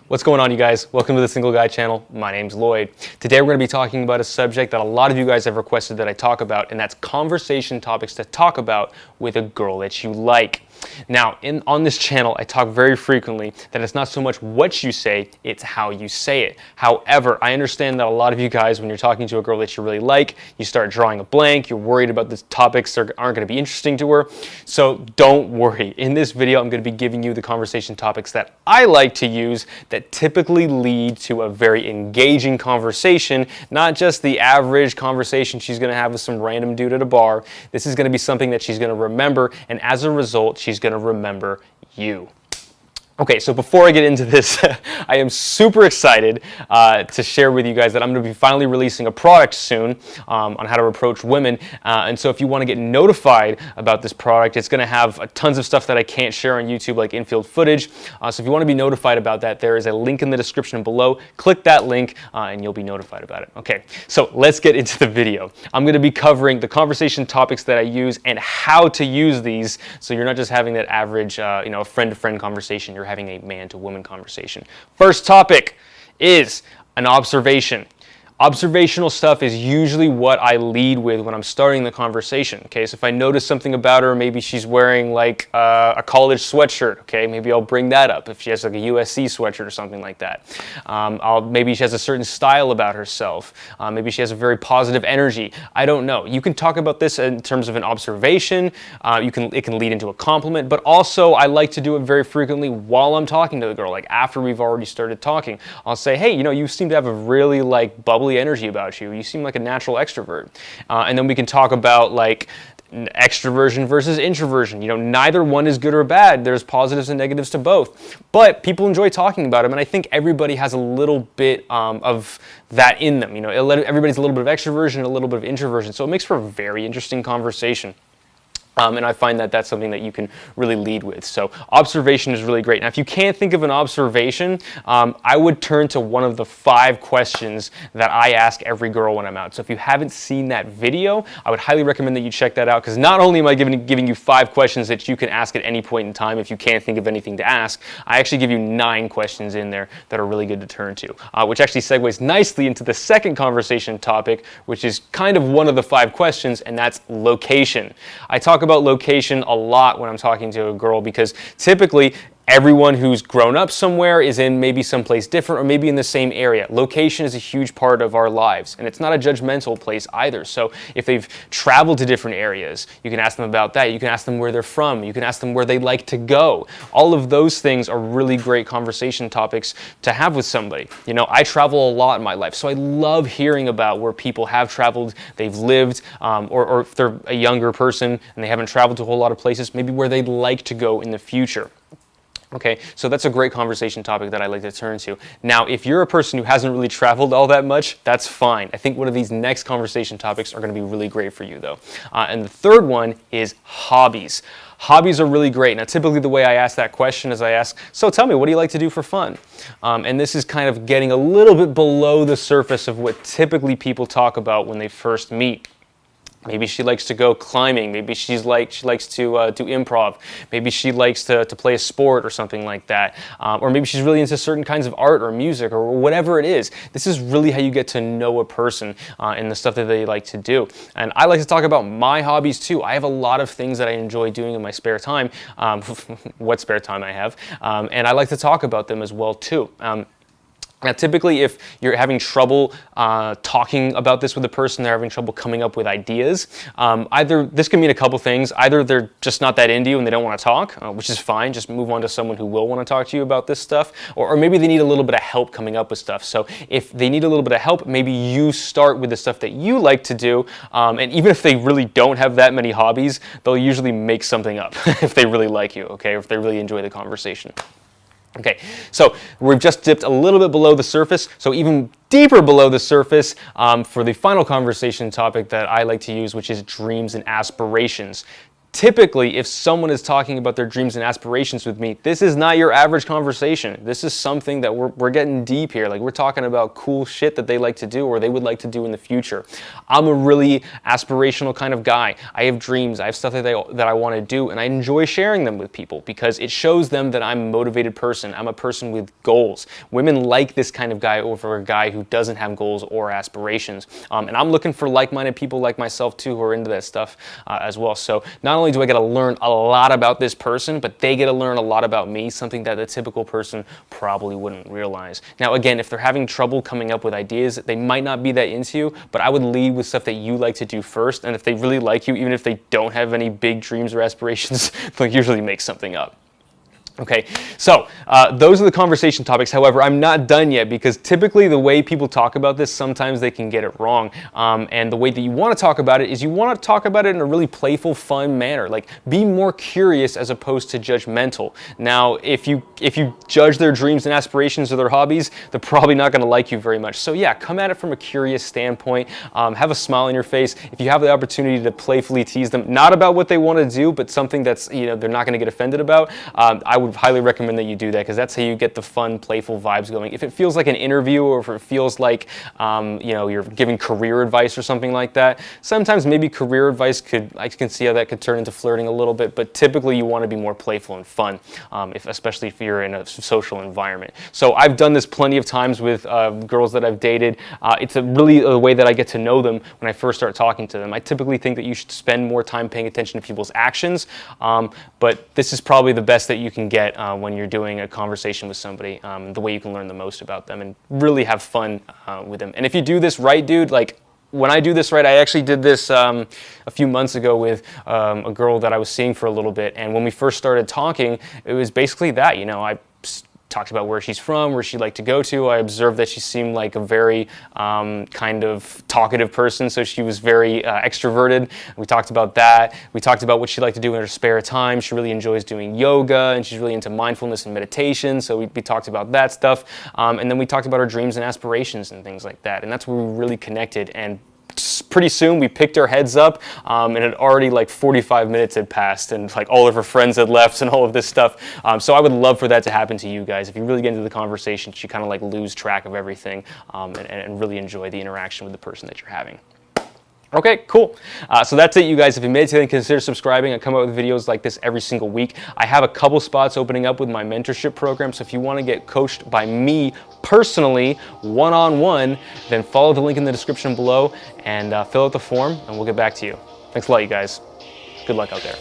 What's going on, you guys? Welcome to the Single Guy channel. My name's Lloyd. Today we're going to be talking about a subject that a lot of you guys have requested that I talk about, and that's conversation topics to talk about with a girl that you like. Now, on this channel, I talk very frequently that it's not so much what you say, it's how you say it. However, I understand that a lot of you guys, when you're talking to a girl that you really like, you start drawing a blank, you're worried about the topics that aren't going to be interesting to her. So don't worry. In this video, I'm going to be giving you the conversation topics that I like to use that typically lead to a very engaging conversation, not just the average conversation she's going to have with some random dude at a bar. This is going to be something that she's going to remember, and as a result, she's going to remember you. Okay, so before I get into this, I am super excited to share with you guys that I'm going to be finally releasing a product soon on how to approach women. And so if you want to get notified about this product, it's going to have tons of stuff that I can't share on YouTube, like infield footage. So if you want to be notified about that, there is a link in the description below. Click that link and you'll be notified about it. Okay, so let's get into the video. I'm going to be covering the conversation topics that I use and how to use these, so you're not just having that average, a friend-to-friend conversation. You're having a man-to-woman conversation. First topic is an observation. Observational stuff is usually what I lead with when I'm starting the conversation. Okay, so if I notice something about her, maybe she's wearing like a college sweatshirt. Okay, maybe I'll bring that up. If she has like a USC sweatshirt or something like that, maybe she has a certain style about herself. Maybe she has a very positive energy. I don't know. You can talk about this in terms of an observation. It can lead into a compliment, but also I like to do it very frequently while I'm talking to the girl. Like after we've already started talking, I'll say, "Hey, you seem to have a really like bubbly energy about you. You seem like a natural extrovert." And then we can talk about like extroversion versus introversion. Neither one is good or bad. There's positives and negatives to both. But people enjoy talking about them, and I think everybody has a little bit of that in them. Everybody's a little bit of extroversion and a little bit of introversion. So it makes for a very interesting conversation. And I find that that's something that you can really lead with. So observation is really great. Now, if you can't think of an observation, I would turn to one of the 5 questions that I ask every girl when I'm out. So if you haven't seen that video, I would highly recommend that you check that out, because not only am I giving you 5 questions that you can ask at any point in time if you can't think of anything to ask, I actually give you 9 questions in there that are really good to turn to, which actually segues nicely into the second conversation topic, which is kind of one of the 5 questions, and that's location. I talk about location a lot when I'm talking to a girl, because typically everyone who's grown up somewhere is in maybe someplace different or maybe in the same area. Location is a huge part of our lives, and it's not a judgmental place either. So if they've traveled to different areas, you can ask them about that. You can ask them where they're from. You can ask them where they like to go. All of those things are really great conversation topics to have with somebody. I travel a lot in my life, so I love hearing about where people have traveled, they've lived, or if they're a younger person and they haven't traveled to a whole lot of places, maybe where they'd like to go in the future. Okay, so that's a great conversation topic that I like to turn to. Now, if you're a person who hasn't really traveled all that much, that's fine. I think one of these next conversation topics are going to be really great for you, though. And the third one is hobbies. Hobbies are really great. Now, typically the way I ask that question is I ask, "So tell me, what do you like to do for fun?" And this is kind of getting a little bit below the surface of what typically people talk about when they first meet. Maybe she likes to go climbing. Maybe she likes to do improv. Maybe she likes to play a sport or something like that. Or maybe she's really into certain kinds of art or music or whatever it is. This is really how you get to know a person and the stuff that they like to do. And I like to talk about my hobbies too. I have a lot of things that I enjoy doing in my spare time, what spare time I have, and I like to talk about them as well too. Now, typically, if you're having trouble talking about this with a person, they're having trouble coming up with ideas, either this can mean a couple things. Either they're just not that into you and they don't want to talk, which is fine. Just move on to someone who will want to talk to you about this stuff. Or maybe they need a little bit of help coming up with stuff. So if they need a little bit of help, maybe you start with the stuff that you like to do. And even if they really don't have that many hobbies, they'll usually make something up if they really like you, okay, or if they really enjoy the conversation. Okay, so we've just dipped a little bit below the surface, so even deeper below the surface for the final conversation topic that I like to use, which is dreams and aspirations. typically, if someone is talking about their dreams and aspirations with me, this is not your average conversation. This is something that we're getting deep here. Like, we're talking about cool shit that they like to do or they would like to do in the future. I'm a really aspirational kind of guy. I have dreams. I have stuff that I want to do, and I enjoy sharing them with people because it shows them that I'm a motivated person. I'm a person with goals. Women like this kind of guy over a guy who doesn't have goals or aspirations. And I'm looking for like-minded people like myself too who are into that stuff as well. So not only do I get to learn a lot about this person, but they get to learn a lot about me, something that the typical person probably wouldn't realize. Now, again, if they're having trouble coming up with ideas, they might not be that into you, but I would lead with stuff that you like to do first. And if they really like you, even if they don't have any big dreams or aspirations, they'll usually make something up. Okay, so those are the conversation topics. However, I'm not done yet because typically the way people talk about this, sometimes they can get it wrong. And the way that you want to talk about it is you want to talk about it in a really playful, fun manner. Like, be more curious as opposed to judgmental. Now, if you judge their dreams and aspirations or their hobbies, they're probably not going to like you very much. So yeah, come at it from a curious standpoint. Have a smile on your face. If you have the opportunity to playfully tease them, not about what they want to do, but something that's, they're not going to get offended about, I would highly recommend that you do that because that's how you get the fun, playful vibes going. If it feels like an interview or if it feels like you're giving career advice or something like that, sometimes maybe career advice I can see how that could turn into flirting a little bit, but typically you want to be more playful and fun, especially if you're in a social environment. So I've done this plenty of times with girls that I've dated. It's really a way that I get to know them when I first start talking to them. I typically think that you should spend more time paying attention to people's actions, but this is probably the best that you can get when you're doing a conversation with somebody, the way you can learn the most about them and really have fun with them. And if you do this right, dude, like when I do this right, I actually did this a few months ago with a girl that I was seeing for a little bit. And when we first started talking, it was basically that, I talked about where she's from, where she'd like to go to. I observed that she seemed like a very kind of talkative person, so she was very extroverted. We talked about that. We talked about what she liked to do in her spare time. She really enjoys doing yoga, and she's really into mindfulness and meditation, so we talked about that stuff. And then we talked about her dreams and aspirations and things like that, and that's where we really connected. And pretty soon we picked our heads up, and it already like 45 minutes had passed and like all of her friends had left and all of this stuff. So I would love for that to happen to you guys. If you really get into the conversation, you kind of like lose track of everything and really enjoy the interaction with the person that you're having. Okay, cool. So that's it, you guys. If you made it today, consider subscribing. I come out with videos like this every single week. I have a couple spots opening up with my mentorship program, so if you want to get coached by me personally, one-on-one, then follow the link in the description below and fill out the form, and we'll get back to you. Thanks a lot, you guys. Good luck out there.